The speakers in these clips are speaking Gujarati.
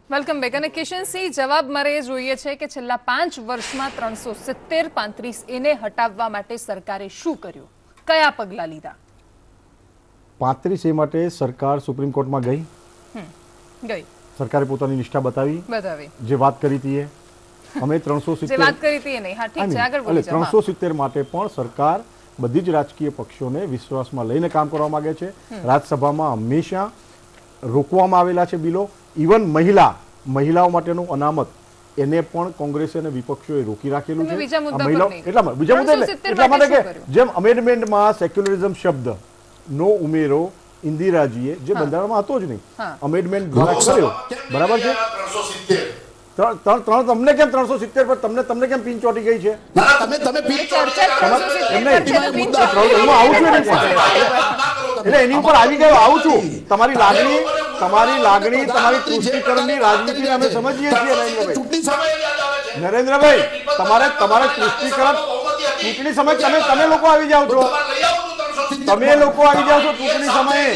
Welcome back. અને કિશનસિંહ, જવાબ મારે એ જોઈએ છે કે છેલ્લા 5 વર્ષમાં 370-35 એને હટાવવા માટે સરકારે શું કર્યું, કયા પગલાં લીધા? 35 એ માટે સરકાર સુપ્રીમ કોર્ટમાં ગઈ. સરકારે પોતાની નિષ્ઠા બતાવી જે વાત કરી હતી એ. અમે 370 માટે પણ સરકાર બધી જ રાજકીય પક્ષોને વિશ્વાસમાં લઈને કામ કરવા માંગે છે. રાજ્યસભામાં હંમેશા રોકવામાં આવેલા છે બિલો. ઇવન મહિલાઓ માટેનું અનામત એને પણ કોંગ્રેસ અને વિપક્ષોએ રોકી રાખેલું છે. એટલા માટે કે જેમ અમેન્ડમેન્ટમાં સેક્યુલરિઝમ શબ્દ નો ઉમેરો ઇન્દિરાજીએ જે બંધારણમાં હતો જ નહીં, અમેન્ડમેન્ટ કર્યો, બરાબર છે. તમને કેમ 370 પર તમને કેમ પિન ચોટી ગઈ છે? એટલે એની ઉપર આવી ગયો, આવું છું. તમારી લાગણી, તમારી તૃષ્ટિકરણની રાજનીતિ અમે સમજીએ છીએ નરેન્દ્રભાઈ. તમારે તૃષ્ટિકરણ ચૂંટણી સમય તમે લોકો આવી જાઓ છો, ચૂંટણી સમયે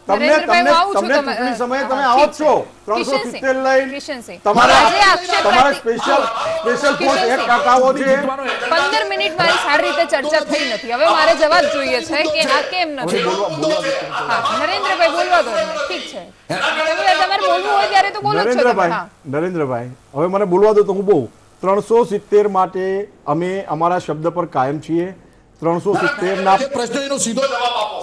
તમને ચૂંટણી સમયે તમે આવો જ છો 370 લઈને. તમારા સ્પેશિયલ ફોર્સ એક કાકાઓ છે. 15 મિનિટ મારી સારી રીતે ચર્ચા થઈ નથી. હવે મારે જવાબ જોઈએ છે કે આ કેમ નથી. નરેન્દ્રભાઈ બોલવા દો. ઠીક છે, તમારે બોલવું હોય ત્યારે તો બોલો છો. નરેન્દ્રભાઈ હવે મને બોલવા દો તો હું બહુ. 370 માટે અમે અમારા શબ્દ પર કાયમ છીએ. 370 ના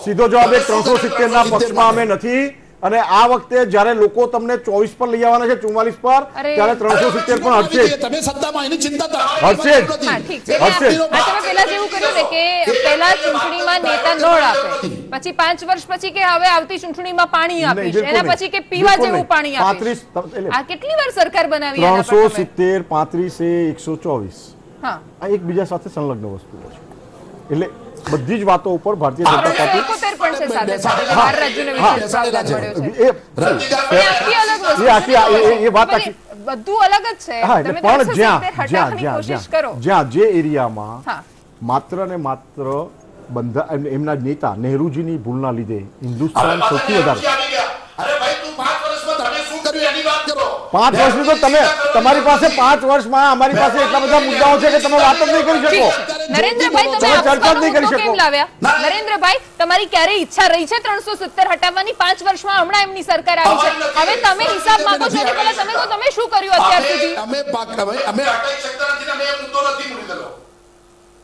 સીધો જવાબ 370 ના પક્ષમાં અમે નથી. અને આ વખતે જ્યારે લોકો તમને 24 પર લઈ આવવાના છે, 44 પર, ત્યારે 370 પણ હટશે. તમે સત્તામાં એની ચિંતા કરો. હટશે. તમે પેલા જેવું કર્યું ને કે પેલા ચૂંટણીમાં નેતા નળ આપે, પછી 5 વર્ષ પછી કે હવે આવતી ચૂંટણીમાં પાણી આપીશ, એના પછી કે પીવા જેવું પાણી આપીશ. આ કેટલી વાર સરકાર બનાવી? 370, 35 એ 124 આ એકબીજા સાથે સંલગ્ન વસ્તુઓ છે. એટલે બધી જ વાતો ઉપર ભારતીય જનતા પાર્ટી બધું અલગ જ છે. પણ જ્યાં જે એરિયામાં માત્ર ને માત્ર એમના નેતા નહેરુજીની ભૂલના લીધે હિન્દુસ્તાન સૌથી વધારે 5 વર્ષની તો તમારી પાસે 5 વર્ષમાં અમારી પાસે એટલા બધા મુદ્દાઓ છે કે તમે વાત જ નહીં કરી શકો. નરેન્દ્રભાઈ, તમે ચર્ચા જ નહીં કરી શકો. નરેન્દ્રભાઈ, તમારી ક્યારે ઈચ્છા રહી છે 370 હટાવવાની? 5 વર્ષમાં હમણાં એમની સરકાર આવી છે. હવે તમે હિસાબ માંગો છો. તમે શું કર્યું અત્યાર સુધી?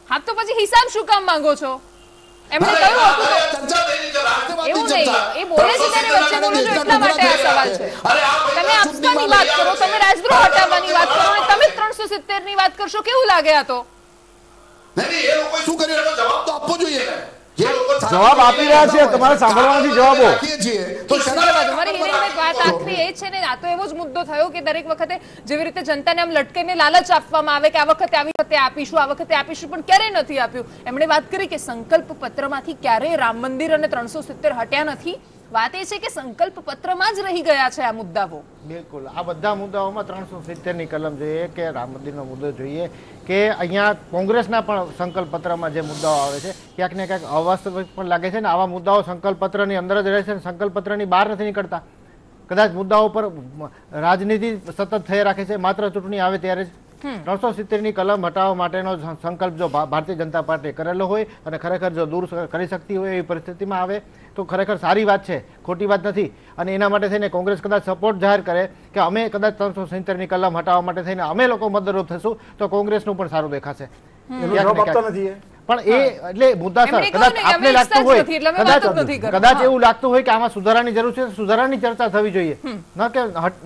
હા, તો પછી હિસાબ શું કામ માંગો છો? એમણે કહ્યું હતું એવું નહીં. એ બોલે છે ત્યારે વચ્ચે બોલો છો એટલા માટે આ સવાલ છે. તમે આપવાની વાત કરો, તમે રાજદ્રોહ હટાવવાની વાત કરો, અને તમે 370 ની વાત કરશો. કેવું લાગે આ તો? શું કર્યું એનો જવાબ તો આપવો જોઈએ. જવાબ આપી રહ્યા છે, તમારે સાંભળવાથી જવાબો. વાત આખરી એ છે ને, આ તો એવો જ મુદ્દો થયો કે દરેક વખતે જેવી રીતે જનતાને આમ લટકાઈને લાલચ આપવામાં આવે કે આ વખતે આપીશું, આ વખતે આપીશું, પણ ક્યારેય નથી આપ્યું. એમણે વાત કરી કે સંકલ્પ પત્રમાંથી ક્યારેય રામ મંદિર અને 370 હટ્યા નથી. વાત એ છે કે સંકલ્પ પત્રમાં જ રહી ગયા છે આ મુદ્દાઓ. બિલકુલ, આ બધા મુદ્દાઓમાં 370 ની કલમ જોઈએ કે રામ મંદિરનો મુદ્દો જોઈએ કે અહીંયા કોંગ્રેસના પણ સંકલ્પ પત્રમાં જે મુદ્દાઓ આવે છે ક્યાંક ને ક્યાંક અવાસ્તવિક પણ લાગે છે ને. આવા મુદ્દાઓ સંકલ્પ પત્રની અંદર જ રહે છે, સંકલ્પ પત્રની બહાર નથી નીકળતા. કદાચ મુદ્દાઓ પર રાજનીતિ સતત થઈ રાખે છે, માત્ર ચૂંટણી આવે ત્યારે જ 370 ની કલમ હટાવવા માટેનો સંકલ્પ જો ભારતીય જનતા પાર્ટી કરેલો હોય અને ખરેખર જો દૂર કરી શકતી હોય એવી પરિસ્થિતિમાં આવે તો ખરેખર સારી વાત છે, ખોટી વાત નથી. અને એના માટે થઈને કોંગ્રેસ કદાચ સપોર્ટ જાહેર કરે કે અમે કદાચ 370 ની કલમ હટાવવા માટે થઈને અમે લોકો મદદરૂપ થશું તો કોંગ્રેસનું પણ સારું દેખાશે. પણ એ એટલે મુદ્દા સર કદાચ આપને લાગતું હોય, કદાચ એવું લાગતું હોય કે આમાં સુધારાની જરૂર છે, સુધારાની ચર્ચા થવી જોઈએ, ન કે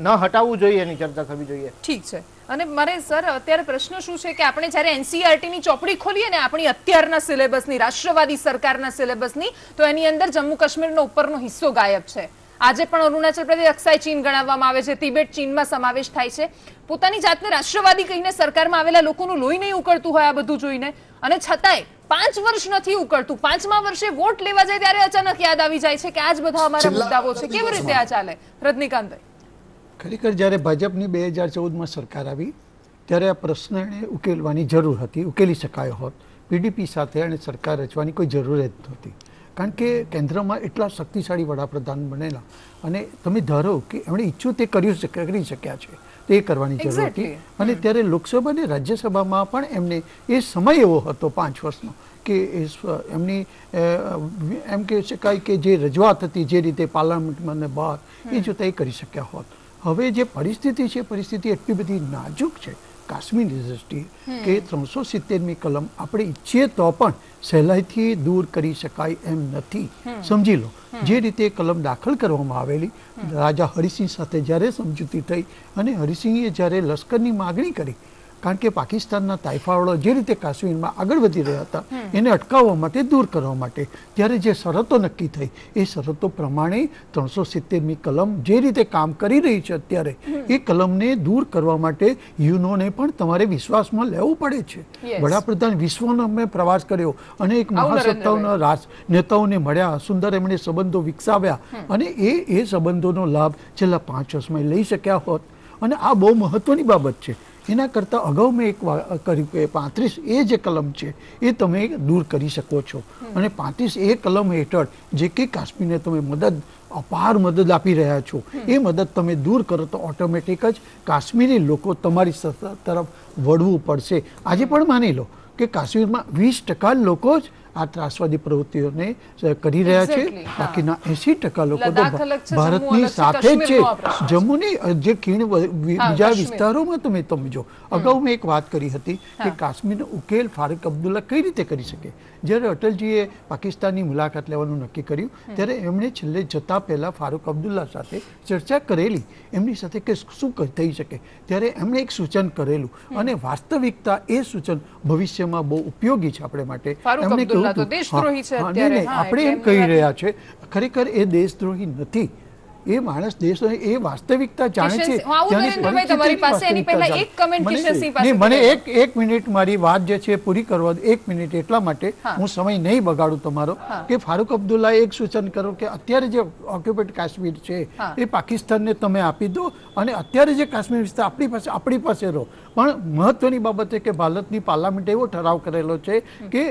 ન હટાવવું જોઈએ એની ચર્ચા થવી જોઈએ. ઠીક છે. અને મારે સર અત્યારે પ્રશ્ન શું છે કે આપણે જ્યારે એનસીઈઆરટી ની ચોપડી ખોલીએ ને આપણી અત્યારના સિલેબસની, રાષ્ટ્રવાદી સરકારના સિલેબસની, તો એની અંદર જમ્મુ કાશ્મીરનો ઉપરનો હિસ્સો ગાયબ છે. આજે પણ અરુણાચલ પ્રદેશ અક્સાઈ ચીન ગણાવવામાં આવે છે, તિબેટ ચીનમાં સમાવેશ થાય છે. પોતાની જાતને રાષ્ટ્રવાદી કહીને સરકારમાં આવેલા લોકોનું લોહી નહીં ઉકળતું હોય આ બધું જોઈને, અને છતાંય 5 વર્ષ નથી ઉકળતું. 5મા વર્ષે વોટ લેવા જાય ત્યારે અચાનક યાદ આવી જાય છે કે આજ બધા અમારા મુદ્દાઓ છે. કેવી રીતે આ ચાલે રજનીકાંતભાઈ? ખરેખર જ્યારે ભાજપની 2014માં સરકાર આવી ત્યારે આ પ્રશ્નને ઉકેલવાની જરૂર હતી, ઉકેલી શકાયો હોત. પીડીપી સાથે અને સરકાર રચવાની કોઈ જરૂર જ નહોતી. કારણ કે કેન્દ્રમાં એટલા શક્તિશાળી વડાપ્રધાન બનેલા અને તમે ધારો કે એમણે ઈચ્છું તે કરી શક્યા છે, તે કરવાની જરૂર હતી. અને ત્યારે લોકસભા અને રાજ્યસભામાં પણ એમને એ સમય એવો હતો 5 વર્ષનો કે એમની એમ કહી શકાય કે જે રજૂઆત હતી જે રીતે પાર્લામેન્ટમાં અને બહાર એ જોતા એ કરી શક્યા હોત. હવે જે પરિસ્થિતિ છે પરિસ્થિતિ એટલી બધી નાજુક છે કાશ્મીરની દ્રષ્ટિએ કે 370મી કલમ આપણે ઈચ્છીએ તો પણ સહેલાઈથી દૂર કરી શકાય એમ નથી. સમજી લો જે રીતે કલમ દાખલ કરવામાં આવેલી રાજા હરિસિંહ સાથે જ્યારે સમજૂતી થઈ અને હરિસિંહે જ્યારે લશ્કરની માગણી કરી, કારણ કે પાકિસ્તાનના તાઇફાવાળો જે રીતે કાશ્મીરમાં આગળ વધી રહ્યા હતા એને અટકાવવા માટે, દૂર કરવા માટે, ત્યારે જે શરતો નક્કી થઈ એ શરતો પ્રમાણે 370મી કલમ જે રીતે કામ કરી રહી છે અત્યારે એ કલમને દૂર કરવા માટે યુનોને પણ તમારે વિશ્વાસમાં લેવું પડે છે. વડાપ્રધાન વિશ્વનો અમે પ્રવાસ કર્યો અને એક મહાસત્તાઓના નેતાઓને મળ્યા, સુંદર એમણે સંબંધો વિકસાવ્યા અને એ સંબંધોનો લાભ છેલ્લા 5 વર્ષમાં લઈ શક્યા હોત. અને આ બહુ મહત્વની બાબત છે. એના કરતાં અગાઉ મેં એક કર્યું કે 35A જે કલમ છે એ તમે દૂર કરી શકો છો. અને 35A કલમ હેઠળ જે કે કાશ્મીરને તમે અપાર મદદ આપી રહ્યા છો એ મદદ તમે દૂર કરો તો ઓટોમેટિક જ કાશ્મીરી લોકો તમારી તરફ વળવું પડશે. આજે પણ માની લો કે કાશ્મીરમાં 20% લોકો જ આ ત્રાસવાદી પ્રવૃત્તિઓને કરી રહ્યા છે, બાકીના 80% લોકો તો ભારતની સાથે જ છે. જમ્મુની જે ખીણ બીજા વિસ્તારોમાં તમે સમજો. અગાઉ મેં એક વાત કરી હતી કે કાશ્મીરનો ઉકેલ ફારૂક અબ્દુલ્લા કઈ રીતે કરી શકે. જ્યારે અટલજીએ પાકિસ્તાનની મુલાકાત લેવાનું નક્કી કર્યું ત્યારે એમણે છેલ્લે જતા પહેલા ફારૂક અબ્દુલ્લા સાથે ચર્ચા કરેલી એમની સાથે કે શું થઈ શકે. ત્યારે એમણે એક સૂચન કરેલું અને વાસ્તવિકતા એ સૂચન ભવિષ્યમાં બહુ ઉપયોગી છે આપણે માટે. એમણે કહ્યું આપણે એમ કહી રહ્યા છે ખરેખર એ દેશદ્રોહી નથી. એ માણસ દેશદ્રોહી એ વાસ્તવિકતા જાણે છે. મને એક મિનિટ મારી વાત જે છે પૂરી કરવા દો. 1 મિનિટ એટલા માટે હું સમય નહીં બગાડું તમારો કે ફારૂક અબ્દુલ્લાએ એક સૂચન કરો કે અત્યારે જે ઓક્યુપાઈડ કાશ્મીર છે એ પાકિસ્તાનને તમે આપી દો અને અત્યારે જે કાશ્મીર વિસ્તાર આપણી પાસે રહો. પણ મહત્વની બાબત છે કે ભારતની પાર્લામેન્ટે એવો ઠરાવ કરેલો છે કે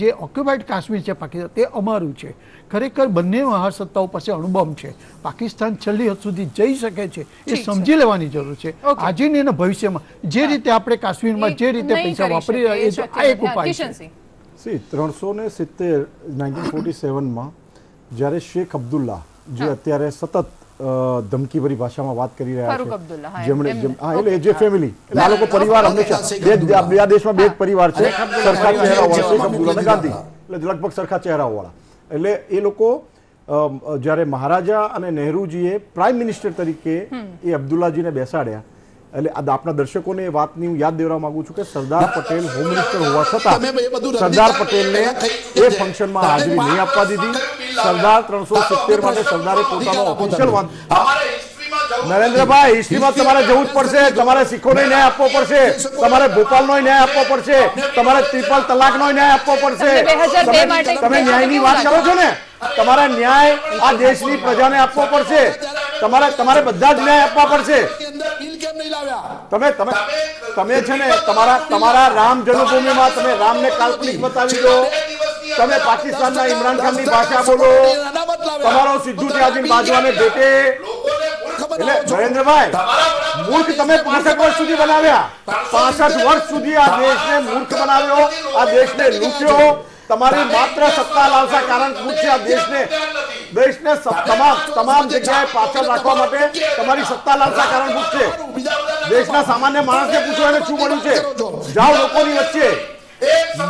જે ઓક્યુપાઈડ કાશ્મીર છે પાકિસ્તાન તે અમારું છે. ખરેખર બંને મહાસત્તાઓ પાસે અણુબોમ્બ છે. પાકિસ્તાન છેલ્લી હદ સુધી જઈ શકે છે એ સમજી લેવાની જરૂર છે. આજે ને એના ભવિષ્યમાં જે રીતે આપણે કાશ્મીરમાં જે રીતે પૈસા વાપરી રહ્યા આ એક ઉપાય છે. 370 1947માં જ્યારે શેખ અબ્દુલ્લા જે અત્યારે સતત ધમકીભરી ભાષામાં વાત કરી રહ્યા છે જેમણે એટલે જે ફેમિલી આ લોકો પરિવાર હંમેશા બે દેશમાં બે જ પરિવાર છે સરખા ચહેરાવાળા શેખ અબ્દુલ્લા અને ગાંધી એટલે લગભગ સરખા ચહેરાવાળા. એટલે એ લોકો જ્યારે મહારાજા અને નહેરુજીએ પ્રાઇમ મિનિસ્ટર તરીકે એ અબ્દુલ્લાજીને બેસાડ્યા એટલે આપણા દર્શકોને એ વાતની હું યાદ દેવડાવવા માંગુ છું કે સરદાર પટેલ હોમ મિનિસ્ટર હોવા છતાં સરદાર પટેલને એ ફંક્શનમાં હાજરી નહીં આપવા દીધી. સરદાર 370 માટે સરદારે પોતાનો ઓફિશિયલ નરેન્દ્રભાઈ હિસ્ટ્રીમાં તમારે જવું જ પડશે. તમારે શીખોને ન્યાય આપવો પડશે, તમારે ભોપાલનો ન્યાય આપવો પડશે, તમારે ટ્રિપલ તલાકનો ન્યાય આપવો પડશે. તમે ન્યાયની વાત કરો છો ને, તમારે ન્યાય આ દેશની પ્રજાને આપવો પડશે. તમારે બધા જ ન્યાય આપવા પડશે. તમે છે ને તમારા રામ જન્મભૂમિમાં તમે રામને કાલ્પનિક બતાવી દો. તમે પાકિસ્તાનના ઇમરાન ખાનની ભાષા બોલો. તમારો સિદ્ધુ ત્યાગીન બાજવાને ભેટે. એટલે નરેન્દ્રભાઈ મૂર્ખ તમે 65 વર્ષ સુધી બનાવ્યા. 65 વર્ષ સુધી આ દેશને મૂર્ખ બનાવ્યો, આ દેશને લૂંટ્યો. તમારી માત્ર સત્તા લાલસા કારણ પૂછશે આ દેશને તમામ જગ્યાએ પાછળ રાખવા માટે તમારી સત્તા લાલસા કારણ પૂછશે. દેશના સામાન્ય માણસને પૂછો એને શું મળ્યું છે. જાઓ લોકોની વચ્ચે.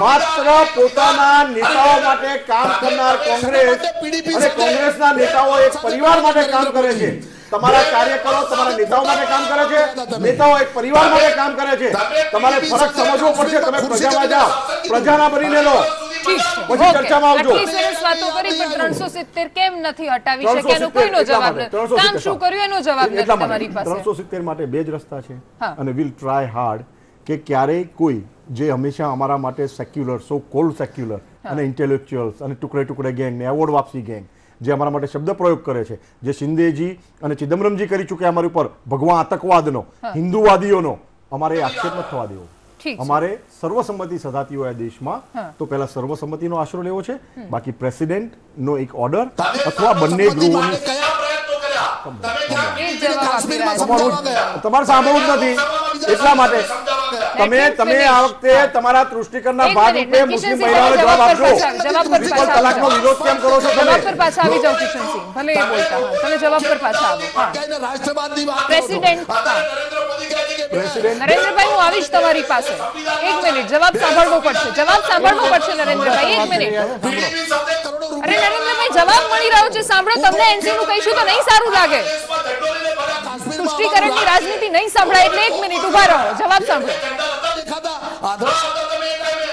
માત્ર પોતાના નેતાઓ માટે કામ કરનાર કોંગ્રેસ અને કોંગ્રેસના નેતાઓ એક પરિવાર માટે કામ કરે છે. તમારા કાર્યકરો તમારા નેતાઓ માટે કામ કરે છે, નેતાઓ એક પરિવાર માટે કામ કરે છે. તમારે ફરક સમજવો પડશે. તમે પ્રજામાં જાઓ, પ્રજાના બનીને લો, પછી ચર્ચામાં આવજો. સરસ વાતો કરી પણ 370 કેમ નથી હટાવી શક્યા એનો કોઈનો જવાબ નથી. કામ શું કર્યું એનો જવાબ નથી તમારી પાસે. 370 માટે બે જ રસ્તા છે અને વિલ ટ્રાય હાર્ડ કે ક્યારેય કોઈ જે હંમેશા અમારા માટે સેક્યુલર સો કોલ્ડ સેક્યુલર અને ઇન્ટેલેક્ચ્યુઅલ્સ અને ટુકડે ટુકડે ગેંગ ને એવોર્ડ વાપસી ગેંગ જે અમારા માટે શબ્દ પ્રયોગ કરે છે, જે શિંદેજી અને ચિદમ્બરમજી કરી ચૂક્યા અમારી ઉપર ભગવાન આતંકવાદનો, હિન્દુવાદીઓનો, અમારે આક્ષેપ ન થવા દેવો. ઠીક છે. અમારે સર્વસંમતિ સધાતી હોય દેશમાં તો પહેલા સર્વસંમતિનો આશરો લેવો છે, બાકી પ્રેસિડેન્ટ નો એક ઓર્ડર અથવા બંને ગૃહોની. કયા પ્રયત્નો કર્યા? તમે ક્યાં એ જવાબ આપી રહ્યા છો. સમજાવવા ગયા? તમારે સાંભળવું જ નથી, એટલા માટે તમે આ વખતે તમારા તૃષ્ટિકરના ભાગરૂપે મુસ્લિમ મહિલાઓને જવાબ આપશો. ટ્રિપલ તલાકનો વિરોધ કેમ કરો છો તમે? જવાબ પર પાછા આવી જાઓ કિશનસિંહ, ભલે એ બોલતા હોય. તમે જવાબ પર પાછા આવો. રાષ્ટ્રવાદની વાત પ્રેસિડેન્ટ નરેન્દ્ર મોદી કહે છે કે પ્રેસિડેન્ટ નરેન્દ્રભાઈ, હું આવીશ તમારી પાસે. એક મિનિટ, જવાબ સાંભળવો પડશે. જવાબ સાંભળવો પડશે નરેન્દ્રભાઈ, એક મિનિટ. PDP સાથે કરોડો અરે રૂપિયા નરેન્દ્રભાઈ, જવાબ મળી રહ્યો છે, સાંભળો. તમને એનસી નું કહીશું તો નહીં સારું લાગે. દેશમાં ધડોલીને ભરા કાશ્મીરમાં પુષ્ટિકરણની રાજનીતિ નહીં સંભળાય એટલે એક મિનિટ ઉભા રહો. જવાબ સાંભળો. ઝંડા નતા દેખાતા, આંધળા હતા તમે એ ટાઈમે.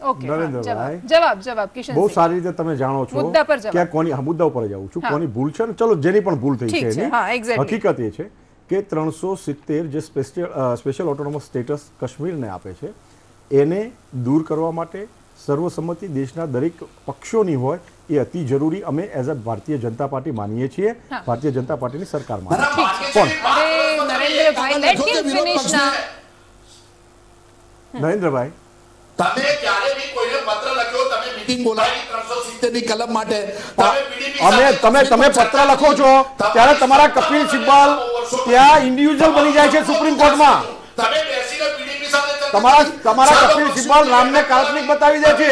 ઓકે, હા, નરેન્દ્રભાઈ, જવાબ કિશનસિંહ. બહુ સારી રીતે તમે જાણો છો મુદ્દા પર જવાબ. કે કોની મુદ્દા ઉપર જ આવું છું, કોની ભૂલ છે ને, ચલો જેની પણ ભૂલ થઈ ઠીક છે છે, હા, એની exactly. હકીકત એ છે કે 370 જે સ્પેશિયલ ઓટોનોમસ સ્ટેટસ કાશ્મીરને આપે છે એને દૂર કરવા માટે સર્વસંમતિ દેશના દરેક પક્ષોની હોય એ અતિ જરૂરી અમે as a Bharatiya Janata party માનીએ છીએ, ભારતીય જનતા પાર્ટીની સરકાર માને છે. પણ અરે નરેન્દ્રભાઈ, લેટ હિમ ફિનિશ ના. નરેન્દ્રભાઈ, તમે ક્યારે બી કોઈને પત્ર લખ્યો, તમે મીટિંગ બોલાવી 370 ની કલમ માટે, તમે પત્ર લખો છો ત્યારે તમારા કપિલ સિબ્બલ ત્યાં ઇન્ડિવિજ્યુઅલ બની જાય છે સુપ્રીમ કોર્ટમાં. તમે બેસીને PDP સાથે તમારા કપિલ સિબ્બલ રામને કાલ્પનિક બતાવી દે છે.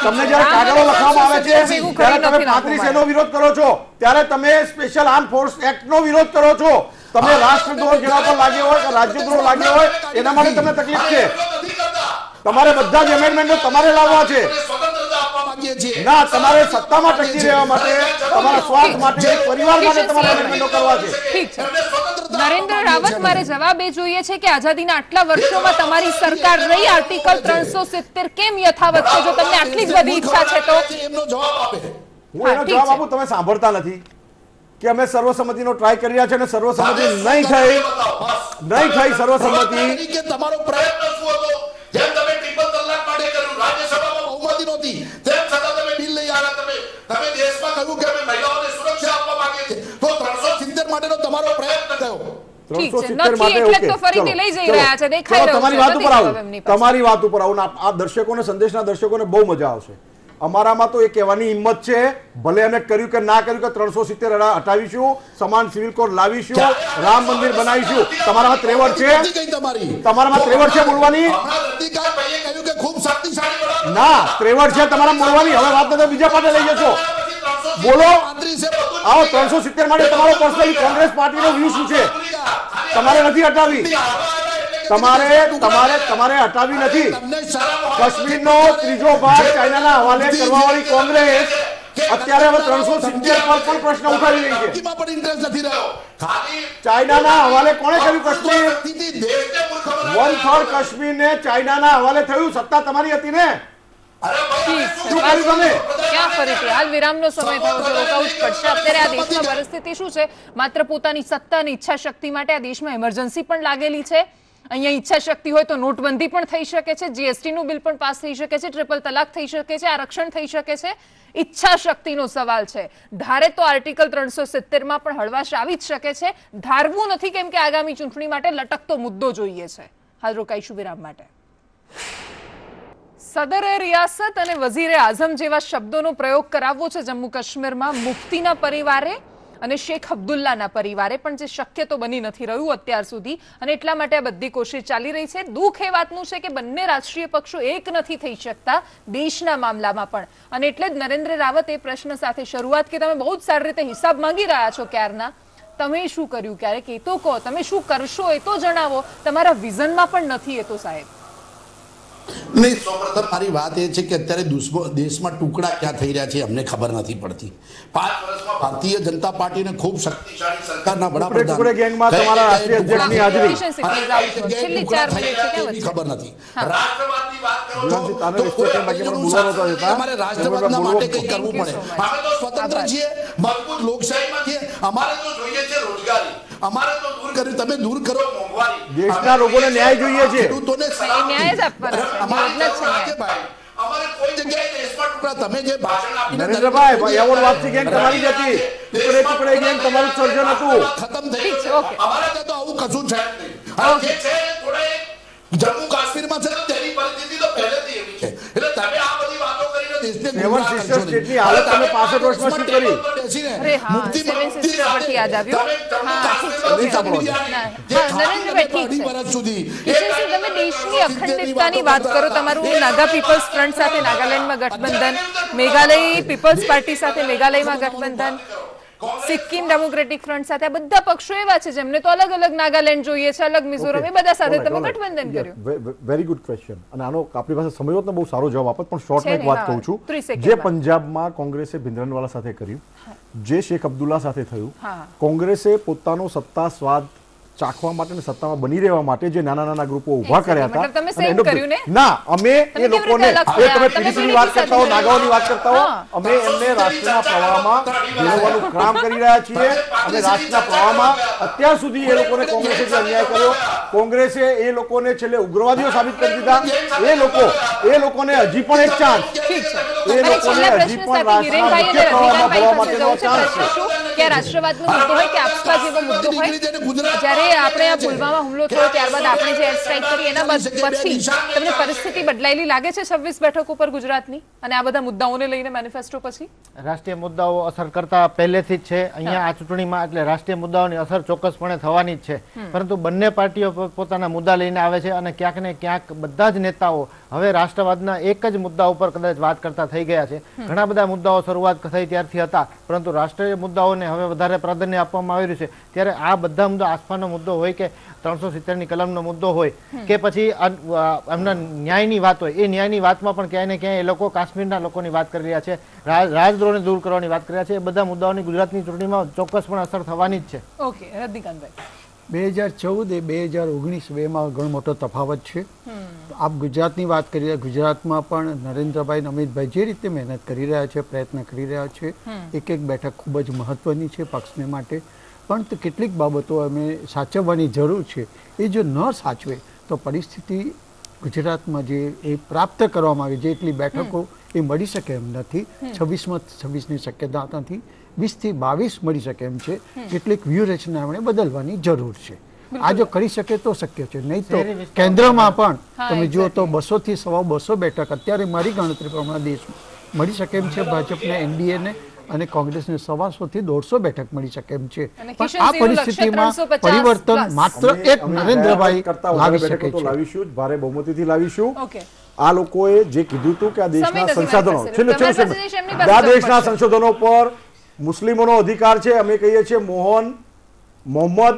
તમને જ્યારે કાગળો લખવામાં આવે છે ત્યારે તમે 35A નો વિરોધ કરો છો, ત્યારે તમે સ્પેશિયલ આર્મ ફોર્સ એક્ટ નો વિરોધ કરો છો. તમે રાષ્ટ્રદ્રોહ જેના પર લાગ્યો હોય કે રાજ્યદ્રોહ લાગ્યો હોય એના માટે તમને તકલીફ છે. તમારે બધા જ એમેન્ડમેન્ટો તમારે લાવવા છે. સ્વતંત્રતા આપવા માંગીએ છીએ. ના, તમારે સત્તામાં ટકી રહેવા માટે, તમારા સ્વાર્થ માટે, પરિવાર માટે તમારે એમેન્ડમેન્ટો કરવા છે. ઠીક છે નરેન્દ્ર રાવત, મારે જવાબ એ જોઈએ છે કે આઝાદીના આટલા વર્ષોમાં તમારી સરકાર રહી, આર્ટિકલ 370 કેમ યથાવત છે? જો તમને આટલી જ બધી ઈચ્છા છે તો એમનો જવાબ આપે. હું એનો જવાબ આપું, તમે સાંભળતા નથી કે અમે સર્વસંમતિનો ટ્રાય કરી રહ્યા છે અને સર્વસંમતિ નહીં થઈ સર્વસંમતિ. કે તમારો પ્રયત્ન શું હતો? જેમ તમે ટ્રિપલ તલાક માટે કર્યું, રાજ્યસભામાં બહુમતી નહોતી, તેમ છતાં તમે બિલ લઈ આવ્યા. તમે દેશમાં કહ્યું કે અમે મહિલાઓને સુરક્ષા આપવા માંગીએ છીએ, તો 370 માટેનો તમારો પ્રયત્ન થયો. ઠીક છે, 370 નથી માટે એટલે ઓકે. તો ફરીથી લઈ જઈ રહ્યા છે, દેખાઈ ચલો, રહ્યું તમારી છે. વાત ઉપર નથી જવાબ આવું, એમની પાસે. તમારી વાત ઉપર આવું. આ દર્શકોને, સંદેશના દર્શકોને બહુ મજા આવશે. અમારામાં તો એ કહેવાની હિંમત છે, ભલે અમે કર્યું કે ના કર્યું કે 370 હટાવીશું, સમાન સિવિલ કોડ લાવીશું, રામ મંદિર બનાવીશું. તમારામાં ત્રેવડ છે? તમારામાં ત્રેવડ છે બોલવાની? હમણાં રતિકાભાઈએ કહ્યું કે ખૂબ શક્તિશાળી બળા. ના, ત્રેવડ છે તમારા બોલવાની. હવે વાત તો બીજા પાસે લઈ જશો. બોલો, આવો 370 માટે તમારો પર્સનલી કોંગ્રેસ પાર્ટીનો વ્યૂ શું છે? તમારે નથી હટાવી, તમારે હટાવી નથી. કાશ્મીરનો ત્રીજો ભાગ ચાઇનાના હવાલે કરવાવાળી કોંગ્રેસ અત્યારે હવે 370 પર પણ પ્રશ્ન ઉઠાવી રહી છે. પણ ઇન્ટરેસ્ટ નથી રહ્યો. ખાલી ચાઇનાના હવાલે કોણે કર્યું કાશ્મીર? દેશને મૂર્ખ બનાવવા. 1/3 કાશ્મીરને ચાઇનાના હવાલે થયું. સત્તા તમારી હતી ને? અરે ભાઈ, શું કર્યું તમે? ક્યાં ફરીથી હાલ વિરામનો સમય થયો છે, રોકાવું જ પડશે. અત્યારે આ દેશમાં પરિસ્થિતિ શું છે? માત્ર પોતાની સત્તા અને ઈચ્છા શક્તિ માટે આ દેશમાં ઇમરજન્સી પણ લાગેલી છે. અહીંયા ઈચ્છા શક્તિ હોય તો નોટબંધી પણ થઈ શકે છે, જીએસટી નું બિલ પણ પાસ થઈ શકે છે, ટ્રિપલ તલાક થઈ શકે છે, આરક્ષણ થઈ શકે છે. ઈચ્છા શક્તિનો સવાલ છે. ધારે તો આર્ટિકલ 370 માં પણ હળવાશ આવી જ શકે છે. ધારવું નથી, કેમ કે આગામી ચૂંટણી માટે લટકતો મુદ્દો જોઈએ છે. હાલ રોકાઈશું વિરામ માટે. સદરે રિયાસત અને વઝીરે આઝમ જેવા શબ્દોનો પ્રયોગ કરાવવો છે જમ્મુ કાશ્મીરમાં મુફ્તીના પરિવારે અને શેખ અબ્દુલ્લાના પરિવારે, પણ જે શક્ય તો બની નથી રહ્યું અત્યાર સુધી, અને એટલા માટે આ બધી કોશિશ ચાલી રહી છે. દુઃખ એ વાતનું છે કે બંને રાષ્ટ્રીય પક્ષો એક નથી થઈ શકતા દેશના મામલામાં પણ, અને એટલે જ નરેન્દ્ર રાવત એ પ્રશ્ન સાથે શરૂઆત કે તમે બહુ જ સારી રીતે હિસાબ માંગી રહ્યા છો ક્યારના, તમે શું કર્યું ક્યારેક એ તો કહો, તમે શું કરશો એ તો જણાવો, તમારા વિઝનમાં પણ નથી એ તો સાહેબ. નહીં, સૌપ્રથમ મારી વાત એ છે કે અત્યારે દેશમાં ટુકડા ક્યાં થઈ રહ્યા છે અમને ખબર નથી પડતી. 5 વર્ષમાં ભારતીય જનતા પાર્ટીને ખૂબ શક્તિશાળી સરકારના વડાપ્રધાન ગેંગમાં તમારા રાષ્ટ્રીય અધ્યક્ષની હાજરી ખબર નથી. રાષ્ટ્રવાદની વાત કરો છો તાને તો કોઈ રિસ્પેક્ટ બાકી મને બોલવાનો તો હતા. અમારે રાષ્ટ્રવાદના માટે કંઈ કરવું પડે. અમે તો સ્વતંત્ર છીએ, મજબૂત લોકશાહીમાં છીએ. અમારે તો જોઈએ છે રોજગારી, અમારે તો દૂર કર્યું, તમે દૂર કરો મોંઘવારી. દેશના લોકોને ન્યાય જોઈએ છે. ખેડૂતોને ન્યાય જ આપવાનો છે. અમારે કોઈ જગ્યાએ દેશમાં ટુકડા તમે જે ભાષણ આપીને નરેન્દ્રભાઈ, એવોર્ડ વાપસી ગેંગ તમારી જ હતી. ટુકડે ગેંગ તમારું સર્જન હતું. ખતમ થઈ ગયું. અમારે ત્યાં તો આવું કશું છે જ નહીં. હવે જે છે થોડા જમ્મુ કાશ્મીરમાં છે તો તેની પરિસ્થિતિ તો પહેલેથી એવી છે એટલે તમે આ બધી વાતો કરીને દેશને સેવન સિસ્ટર સ્ટેટની હાલત તમે 65 વર્ષમાં શું કરી? અરે હા, સેવન સિસ્ટર પરથી યાદ આવ્યું. હા, નરેન્દ્રભાઈ ઠીક છે. કિશનસિંહ, તમે દેશની અખંડિતતાની વાત કરો, તમારું નાગા પીપલ્સ ફ્રન્ટ સાથે નાગાલેન્ડમાં ગઠબંધન, મેઘાલય પીપલ્સ પાર્ટી સાથે મેઘાલયમાં ગઠબંધન, સિક્કિમ ડેમોક્રેટિક ફ્રન્ટ સાથે, આ બધા પક્ષો એવા છે જેમને તો અલગ અલગ નાગાલેન્ડ જોઈએ છે, અલગ મિઝોરમ, એ બધા સાથે તમે ગઠબંધન કર્યું. Very good question. અને આનો આપણી પાસે સમય હોત ને બહુ સારો જવાબ આપત, પણ શોર્ટમાં એક વાત કહું છું. 30 સેકન્ડ જે પંજાબમાં કોંગ્રેસે ભિંદરનવાલા સાથે કર્યું, જે શેખ અબ્દુલ્લા સાથે થયું, કોંગ્રેસે પોતાનો સત્તા સ્વાદ ચાખવા માટે અને સત્તામાં બની રહેવા માટે જે નાના નાના ગ્રુપો ઉભા કર્યા હતા, તમે સેમ કર્યું ને? ના, અમે એ લોકોને, એ તમે પીડીપીની વાત કરતા હો, નાગાઓની વાત કરતા હો, અમે એમને રાષ્ટ્રના પ્રવાહમાં ભેળવવાનું કામ કરી રહ્યા છીએ. અમે રાષ્ટ્રના પ્રવાહમાં અત્યાર સુધી એ લોકોને કોંગ્રેસે જે અન્યાય કર્યો, કોંગ્રેસે એ લોકોને છેલ્લે ઉગ્રવાદીઓ સાબિત કરી દીધા. એ લોકોને હજી પણ એક ચાન્સ, એ લોકોને હજી પણ રાષ્ટ્રના મુખ્ય પ્રવાહમાં ભરવા માટેનો ચાન્સ છે. કે રાષ્ટ્રવાદનો મુદ્દો હોય કે આપવા જેવો મુદ્દો હોય, જ્યારે આપણે આ પુલવામા હુમલો થયો ત્યારબાદ આપણે જે એર સ્ટ્રાઇક કરી એના પછી તમને પરિસ્થિતિ બદલાયેલી લાગે છે 26 બેઠકો ઉપર ગુજરાતની, અને આ બધા મુદ્દાઓને લઈને મેનિફેસ્ટો પછી? રાષ્ટ્રીય મુદ્દાઓ અસર કરતા પહેલેથી જ છે. અહીંયા આ ચૂંટણીમાં એટલે રાષ્ટ્રીય મુદ્દાઓની અસર ચોક્કસપણે થવાની જ છે, પરંતુ બંને પાર્ટીઓ પોતાના મુદ્દા લઈને આવે છે અને ક્યાંક ને ક્યાંક બધા જ નેતાઓ હવે રાષ્ટ્રવાદના એક જ મુદ્દા ઉપર કદાચ વાત કરતા થઈ ગયા છે. ઘણા બધા મુદ્દાઓ શરૂઆત થઈ ત્યારથી હતા, પરંતુ રાષ્ટ્રીય મુદ્દાઓને હવે વધારે પ્રાધાન્ય આપવામાં આવી રહ્યું છે. ત્યારે આ બધા મુદ્દા, આસપાનો મુદ્દો હોય કે 370ની કલમનો મુદ્દો હોય કે પછી એમના ન્યાયની વાત હોય, એ ન્યાયની વાતમાં પણ ક્યાંય ને ક્યાંય એ લોકો કાશ્મીરના લોકોની વાત કરી રહ્યા છે, રાજદ્રોહને દૂર કરવાની વાત કરી રહ્યા છે. એ બધા મુદ્દાઓની ગુજરાતની ચૂંટણીમાં ચોક્કસપણે અસર થવાની જ છે. ઓકે, રજનીકાંતભાઈ, 2014 એ 2019 બેમાં ઘણો મોટો તફાવત છે. આપ ગુજરાતની વાત કરી રહ્યા, ગુજરાતમાં પણ નરેન્દ્રભાઈ અને અમિતભાઈ જે રીતે મહેનત કરી રહ્યા છે, પ્રયત્ન કરી રહ્યા છે, એક એક બેઠક ખૂબ જ મહત્વની છે પક્ષને માટે, પણ કેટલીક બાબતો અમે સાચવવાની જરૂર છે. એ જો ન સાચવે તો પરિસ્થિતિ ગુજરાતમાં જે એ પ્રાપ્ત કરવામાં આવી, જેટલી બેઠકો એ મળી શકે એમ નથી. 26માં 26ની શક્યતા નથી, 20થી 22 મળી શકે એમ છે. કેટલીક વ્યૂહરચના એમણે બદલવાની જરૂર છે. આ જો કરી શકે તો શક્ય છે, નહીં તો કેન્દ્રમાં પણ તમે જુઓ તો 200 થી 250 બેઠક અત્યારે મારી ગણતરી પ્રમાણે દેશમાં મળી શકે એમ છે ભાજપને, એનડીએને, અને કોંગ્રેસને 125 થી 150 બેઠક મળી શકે એમ છે. પણ આ પરિસ્થિતિમાં પરિવર્તન માત્ર એક નરેન્દ્રભાઈ લાવી શકે છે. લાવીશું, ભારે બહુમતીથી લાવીશું. આ લોકોએ જે કીધું હતું કે આ દેશના સંસાધનો, આ દેશના સંશોધનો પર મુસ્લિમોનો અધિકાર છે. અમે કહીએ છીએ મોહમ્મદ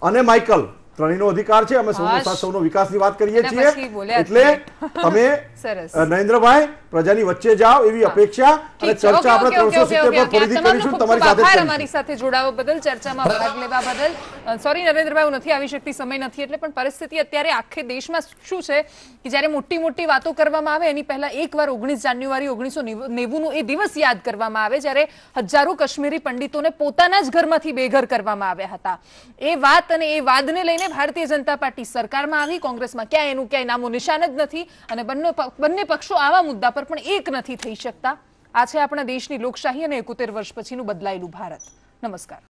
અને માઇકલ ત્રણેયનો અધિકાર છે. અમે સૌનો વિકાસની વાત કરીએ છીએ. એટલે તમે નરેન્દ્રભાઈ પ્રજાની વચ્ચે જાઓ એવી અપેક્ષા અને ચર્ચા આપણે 370 પર ફરીથી કરીશું. તમારી સાથે અમારી સાથે જોડાવા બદલ, ચર્ચામાં ભાગ લેવા બદલ. સોરી નરેન્દ્રભાઈ, હું નથી આવી શકતી, સમય નથી એટલે, પણ પરિસ્થિતિ અત્યારે આખે દેશમાં શું છે કે જ્યારે મોટી મોટી વાતો કરવામાં આવે એની પહેલા એકવાર 19 જાન્યુઆરી 1990નો એ દિવસ યાદ કરવામાં આવે જ્યારે હજારો કાશ્મીરી પંડિતોને પોતાના જ ઘરમાંથી બેઘર કરવામાં આવ્યા હતા. એ વાત અને એ વાદને લઈને ભારતીય જનતા પાર્ટી સરકારમાં આવી, કોંગ્રેસમાં ક્યાંય એનું ક્યાંય નામો નિશાન જ નથી, અને બંને પક્ષો આવા મુદ્દા પર પણ એક નથી થઈ શકતા. આ છે આપણા દેશની લોકશાહી અને 71 વર્ષ પછીનું બદલાયેલું ભારત. નમસ્કાર.